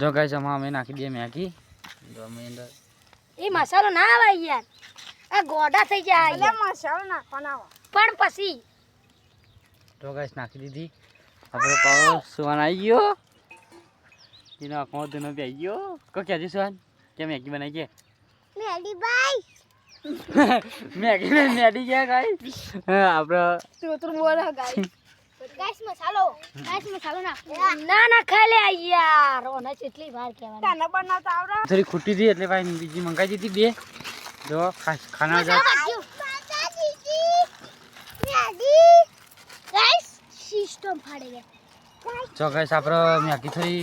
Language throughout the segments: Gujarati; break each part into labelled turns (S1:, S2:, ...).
S1: જો ગાઈસ અમે નાખી દઈએ મેગી જો અમે અંદર
S2: એ મસાલો ના આવે યાર આ ગોડા થઈ જાય
S3: એટલે મસાલો નાખવાનો
S2: પણ પછી
S1: જો ગાઈસ નાખી દીધી આપણે પાવ સુવાન આવી ગયો એનો આખો તેનો પી આવી ગયો કો ક્યાંથી સુવાન કે મેગી બનાવી છે
S3: મેડી ભાઈ
S1: મેગી ગયા ગાઈસ આપણે
S3: તું બોલ ગાઈસ મસાલો
S2: ના ના ખાઈ લે યાર ઓને કેટલી વાર કહેવાનું
S3: તને બનાવતા આવડે
S1: થોડી ખૂટી હતી એટલે ભાઈ બીજી મંગાવી દીધી બે જો ખાના જા
S3: સિસ્ટમ ફાડી ગયા
S1: જો ગાઈસ આપણે મેગી થોડી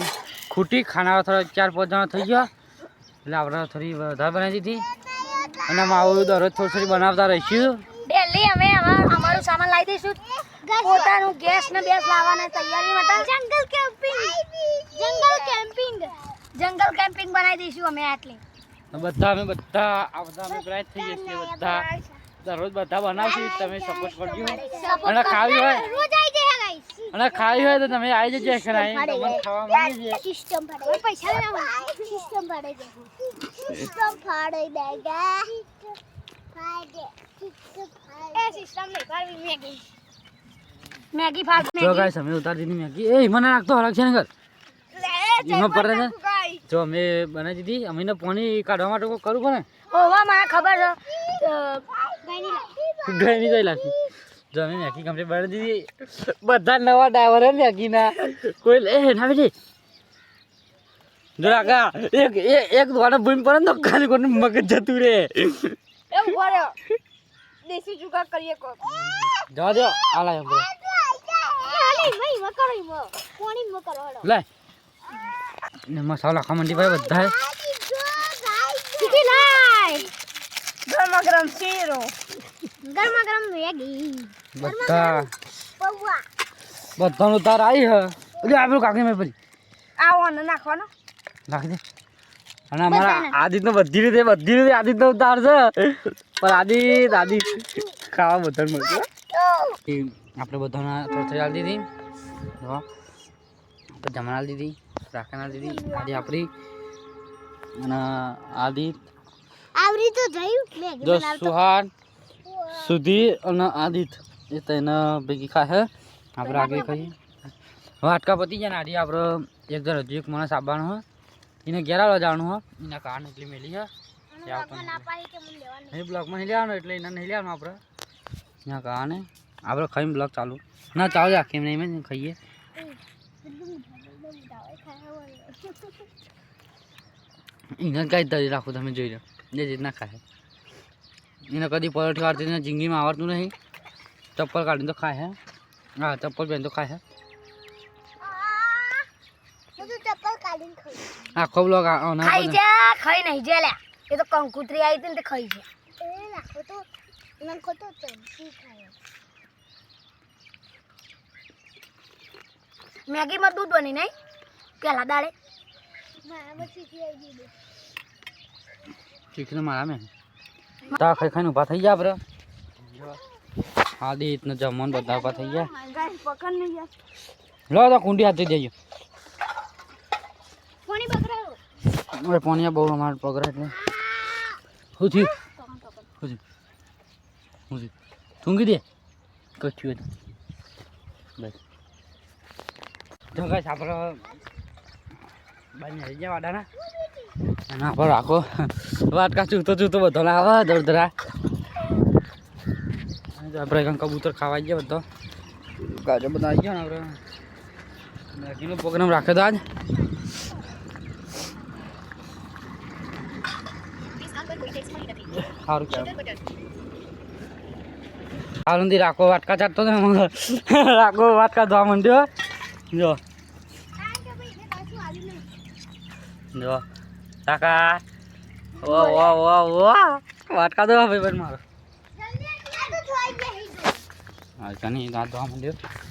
S1: ખૂટી ખાના થોડા 4-5 જણા થઈ ગયા એટલે આપણે થોડી વધારે બનાવી દીધી અને માવું દરરોજ થોડી બનાવતા રહીશું
S2: ડેલી અમે અમારું સામાન લાવી દઈશું પોતાનું ગેસ ને બેસ લાવવાની તૈયારી માટે જંગલ કેમ્પિંગ બનાવી દઈશું અમે આટલી
S1: બધા અમે ગ્રાઇડ થઈ જશે બધા દરરોજ બધા બનાવશું તમે સપોર્ટ કરજો અને ખાવી હોય તો તમે આવી જજો ખરાઈ તમને ખાવા મળી જાય
S3: સિસ્ટમ ફાડે પૈસા ના સિસ્ટમ ફાડે દેગા એ સિસ્ટમ નહીં ફાડવી
S2: મેગી ફાડ
S1: જો ગાઈસ અમે ઉતારી દીધી મેગી એ મને નાખતો હરક છે ને ઘર એમાં પડે છે જો અમે બનાવી દીધી અમે પાણી કાઢવા માટે કોઈ કરવું પડે
S2: ઓવા મને ખબર છે
S1: ગઈ નહીં લાગી જો અમે મેગી કમ્પ્લીટ બનાવી દીધી બધા નવા ડ્રાઈવર હે મેગીના કોઈ લે ના બેટી જો આગા એક દોડા ભૂમ પડે ને તો ખાલી કોને મગજ જતું રે
S3: એમ કરે દેશી જુગાડ કરીએ કો
S1: જવા દો આલા એમ લે ને મસાલા ખા મંડી ભાઈ બધા
S3: ગરમા ગરમ શીરો
S2: મેગી
S1: બધાનું તાર આવી હે એટલે આપણું કાકી મેં પડી
S3: આવો નાખવાનો
S1: નાખી દે અને અમારા આદિત્યનો બધી રીતે આદિત્યનો ઉતાર છે પણ આદિત ખાવા બધા મળશે આપણે બધાને થોડી આલી દીધી જમણ આલી દીધી રાખણ આલી દીધી આદિ આપણી અને આદિત
S3: આવરી તો જયું મેગી
S1: જો સુહાન સુધીર અને આદિત એ તને ભેગી ખાય આપણે આગળ ખાઈએ હવે આટકા પતી જાય ને આડી આપણે એક દર હજુ એક માણસ આવવાનો હોય એને ઘેર આવવા જવાનું હોય એના કારણ એટલી મેલી છે એ બ્લોકમાં નહીં લેવાનું એટલે એને નહીં લેવાનું આપણે એના કારણે આપણે ખાઈને બ્લોક ચાલુ ના ચાલુ રાખીએ એમ નહીં ખાઈએ એને કાંઈ તરી રાખો તમે જોઈ લો જે રીતના ખાય એને કદી પરોઠી વાળતી એને જિંદગીમાં આવડતું નહીં ચપ્પલ કાઢીને તો ખાય હે હા ચપ્પલ પહેરીને તો ખાય હે આખો બ્લોક
S2: ખાઈ જા ખાઈ નહીં જે લે એ તો કંકુતરી આવી હતી ને તે ખાઈ છે મેગી માં દૂધ બની નહીં પેલા દાડે
S1: શીખને મારા મેં તા ખાઈ ખાઈને ઊભા થઈ ગયા આપણે આદિ ને જમવાનું બધા ઊભા થઈ ગયા લો તો કુંડી હાથ દેજો અરે પાણી બહુ અમારે પગરા એટલે શું થયું થૂંગી દે કચ્યું બસ જો ગાઈસ આપણે બાઈને આવી ગયા વાડાના અને આપણે રાખો વાટકા ચૂતો બધો ના આવે દરદરા આપણે કંઈ કબૂતર ખાવા ગયા બધો ગાજો બધા આવી ગયા ને આપણે મેગીનો પ્રોગ્રામ રાખ્યો તો આજ સારું હાલુંથી રાખો વાટકા ચાટતો રાખો વાટકા ધોવા માંડ્યો જો કાકા વાટકા ધોવા ભાઈ મારો હા કની દાંત ધોવા માંડ્યો